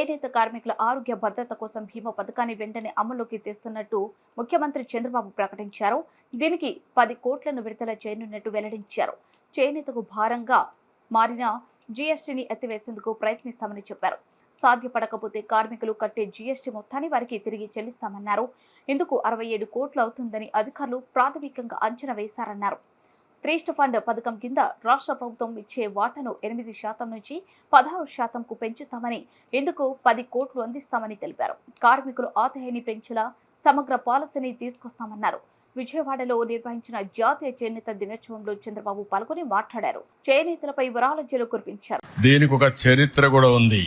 చేనేత కార్మికుల ఆరోగ్య భద్రత కోసం భీమా పథకాన్ని వెంటనే అమల్లోకి తెస్తున్నట్టు ముఖ్యమంత్రి చంద్రబాబు ప్రకటించారు. దీనికి 10 కోట్లను విడుదల చేయనున్నట్టు వెల్లడించారు. చేనేతకు భారంగా మారిన జీఎస్టీని ఎత్తివేసేందుకు ప్రయత్నిస్తామని చెప్పారు. సాధ్యపడకపోతే కార్మికులు కట్టే జీఎస్టీ మొత్తాన్ని వారికి తిరిగి చెల్లిస్తామన్నారు. ఇందుకు 67 కోట్లు అవుతుందని అధికారులు ప్రాథమికంగా అంచనా వేశారన్నారు. ట్రస్ట్ ఫండ్ పథకం కింద రాష్ట్ర ప్రభుత్వం ఇచ్చే వాటాను 8% నుంచి 16%కు పెంచుతామని, ఇందుకు 10 కోట్లు అందిస్తామని తెలిపారు. కార్మికులు ఆదాయాన్ని పెంచేలా సమగ్ర పాలసీని తీసుకొస్తామన్నారు. విజయవాడలో నిర్వహించిన జాతీయ చేనేత దినోత్సవంలో చంద్రబాబు పాల్గొని మాట్లాడారు. చేనేతలపై వరాలజ్జలు కురిపించారు. దీనికి ఒక చరిత్ర కూడా ఉంది.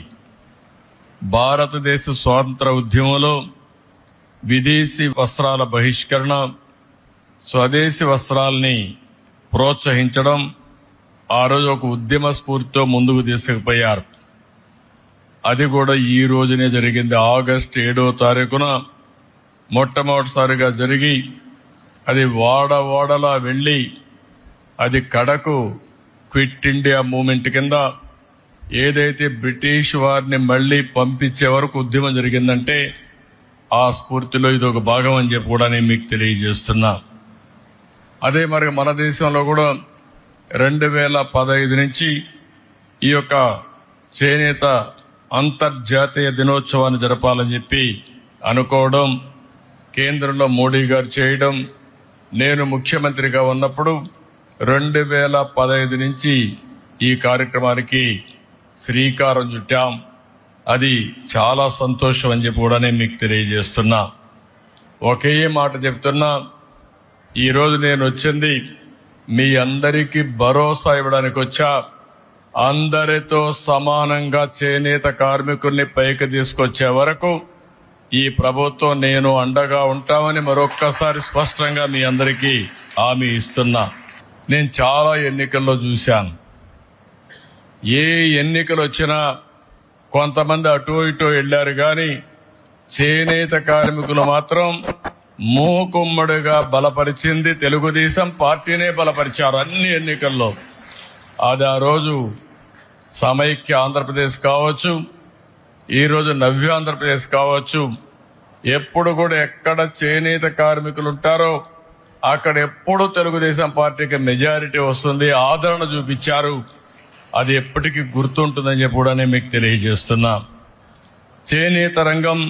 భారతదేశ స్వాతంత్ర ఉద్యమంలో విదేశీ వస్త్రాల బహిష్కరణ, స్వదేశీ వస్త్రాల్ని ప్రోత్సహించడం ఆ రోజు ఒక ఉద్యమ స్ఫూర్తితో ముందుకు తీసుకుపోయారు. అది కూడా ఈ రోజునే జరిగింది. ఆగస్టు 7వ తారీఖున మొట్టమొదటిసారిగా జరిగి అది వాడలా వెళ్లి అది కడకు క్విట్ ఇండియా మూవ్మెంట్ కింద ఏదైతే బ్రిటిష్ వారిని మళ్లీ పంపించే వరకు ఉద్యమం జరిగిందంటే ఆ స్ఫూర్తిలో ఇది ఒక భాగం అని చెప్పి కూడా నేను మీకు తెలియజేస్తున్నా. అదే మరి మన దేశంలో కూడా 2015 నుంచి ఈ యొక్క చేనేత అంతర్జాతీయ దినోత్సవాన్ని జరపాలని చెప్పి అనుకోవడం, కేంద్రంలో మోడీ గారు చేయడం, నేను ముఖ్యమంత్రిగా ఉన్నప్పుడు 2015 నుంచి ఈ కార్యక్రమానికి శ్రీకారం చుట్టాం. అది చాలా సంతోషం అని చెప్పి కూడా నేను మీకు తెలియజేస్తున్నా. ఒకే మాట చెప్తున్నా, ఈరోజు నేను వచ్చింది మీ అందరికీ భరోసా ఇవ్వడానికి వచ్చా. అందరితో సమానంగా చేనేత కార్మికుల్ని పైకి తీసుకొచ్చే వరకు ఈ ప్రభుత్వం నేను అండగా ఉంటామని మరొక్కసారి స్పష్టంగా మీ అందరికీ హామీ ఇస్తున్నా. నేను చాలా ఎన్నికల్లో చూశాను. ఏ ఎన్నికలు వచ్చినా కొంతమంది అటూ ఇటూ వెళ్లారు, కానీ చేనేత కార్మికులు మాత్రం మూకుమ్మడిగా బలపరిచింది తెలుగుదేశం పార్టీనే బలపరిచారు అన్ని ఎన్నికల్లో. అది ఆ రోజు సమైక్య ఆంధ్రప్రదేశ్ కావచ్చు, ఈరోజు నవ్య ఆంధ్రప్రదేశ్ కావచ్చు, ఎప్పుడు కూడా ఎక్కడ చేనేత కార్మికులు ఉంటారో అక్కడ ఎప్పుడు తెలుగుదేశం పార్టీకి మెజారిటీ వస్తుంది, ఆదరణ చూపించారు. అది ఎప్పటికీ గుర్తుంటుందని చెప్పి కూడా నేను మీకు తెలియజేస్తున్నా. చేనేత రంగం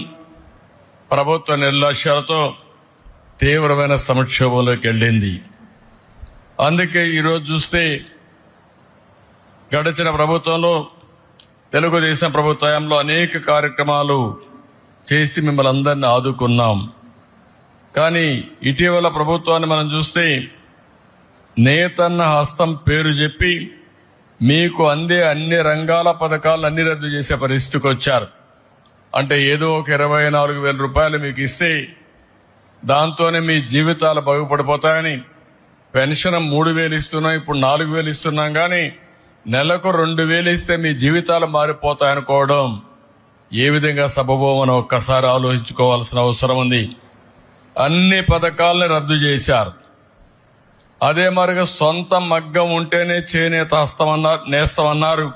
ప్రభుత్వ నిర్లక్ష్యాలతో తీవ్రమైన సంక్షోభంలోకి వెళ్ళింది. అందుకే ఈరోజు చూస్తే గడిచిన ప్రభుత్వంలో తెలుగుదేశం ప్రభుత్వంలో అనేక కార్యక్రమాలు చేసి మిమ్మల్ని అందరినీ ఆదుకున్నాం. కానీ ఇటీవల ప్రభుత్వాన్ని మనం చూస్తే నేతన్న హస్తం పేరు చెప్పి మీకు అందే అన్ని రంగాల పథకాలను అన్ని రద్దు చేసే పరిస్థితికి వచ్చారు. అంటే ఏదో ఒక 24,000 రూపాయలు మీకు ఇస్తే దాంతోనే మీ జీవితాలు బాగుపడిపోతాయని, పెన్షన్ 3,000 ఇస్తున్నాం, ఇప్పుడు 4,000 ఇస్తున్నాం, కానీ నెలకు 2,000 ఇస్తే మీ జీవితాలు మారిపోతాయనుకోవడం ఏ విధంగా సబబో మనం ఒక్కసారి ఆలోచించుకోవాల్సిన అవసరం ఉంది. అన్ని పథకాలని రద్దు చేశారు. అదే మరిగా సొంత మగ్గం ఉంటేనే చేనేత హస్తమన్నారు, నేస్తమన్నారు.